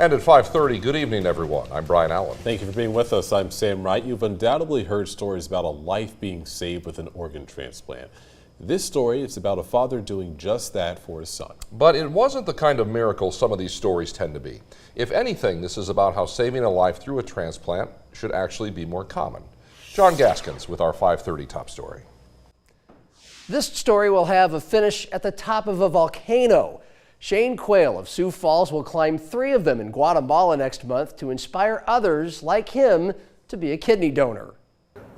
And at 5:30, good evening, everyone. I'm Brian Allen. Thank you for being with us. I'm Sam Wright. You've undoubtedly heard stories about a life being saved with an organ transplant. This story is about a father doing just that for his son. But it wasn't the kind of miracle some of these stories tend to be. If anything, this is about how saving a life through a transplant should actually be more common. John Gaskins with our 5:30 top story. This story will have a finish at the top of a volcano. Shane Quayle of Sioux Falls will climb 3 of them in Guatemala next month to inspire others like him to be a kidney donor.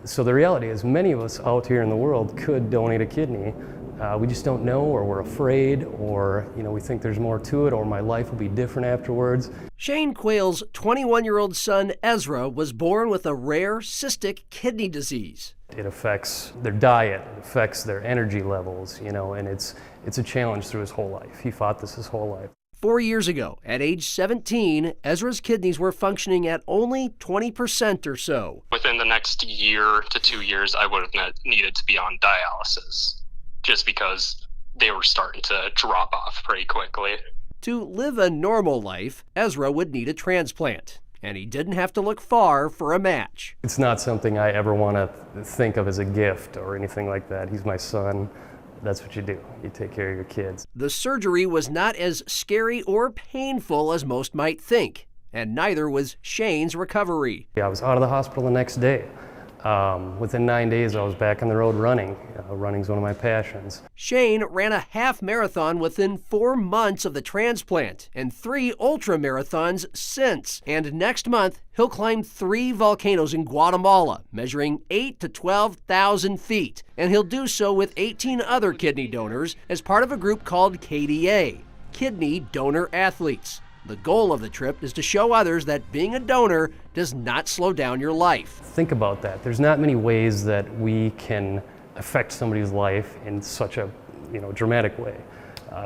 So the reality is many of us out here in the world could donate a kidney. We just don't know, or we're afraid, or we think there's more to it, or my life will be different afterwards. Shane Quayle's 21-year-old son Ezra was born with a rare cystic kidney disease. It affects their diet, it affects their energy levels, and it's a challenge through his whole life. He fought this his whole life. 4 years ago, at age 17, Ezra's kidneys were functioning at only 20% or so. Within the next year to 2 years, I would have needed to be on dialysis just because they were starting to drop off pretty quickly. To live a normal life, Ezra would need a transplant, and he didn't have to look far for a match. It's not something I ever want to think of as a gift or anything like that. He's my son. That's what you do. You take care of your kids. The surgery was not as scary or painful as most might think, and neither was Shane's recovery. I was out of the hospital the next day. Within 9 days, I was back on the road running. Running's one of my passions. Shane ran a half marathon within 4 months of the transplant and 3 ultra marathons since. And next month, he'll climb 3 volcanoes in Guatemala, measuring 8,000 to 12,000 feet. And he'll do so with 18 other kidney donors as part of a group called KDA, Kidney Donor Athletes. The goal of the trip is to show others that being a donor does not slow down your life. Think about that. There's not many ways that we can affect somebody's life in such a dramatic way.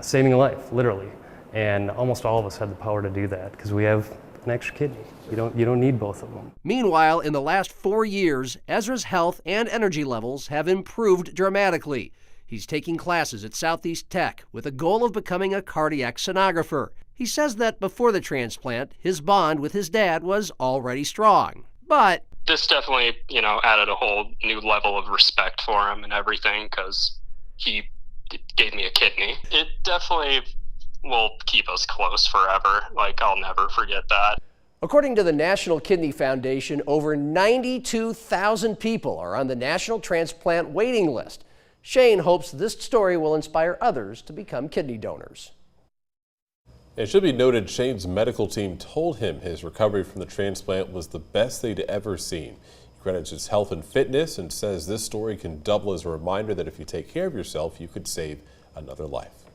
Saving a life, literally. And almost all of us have the power to do that because we have an extra kidney. You don't need both of them. Meanwhile, in the last 4 years, Ezra's health and energy levels have improved dramatically. He's taking classes at Southeast Tech with a goal of becoming a cardiac sonographer. He says that before the transplant, his bond with his dad was already strong. But this definitely, added a whole new level of respect for him and everything because he gave me a kidney. It definitely will keep us close forever. I'll never forget that. According to the National Kidney Foundation, over 92,000 people are on the National Transplant waiting list. Shane hopes this story will inspire others to become kidney donors. It should be noted Shane's medical team told him his recovery from the transplant was the best they'd ever seen. He credits his health and fitness and says this story can double as a reminder that if you take care of yourself, you could save another life.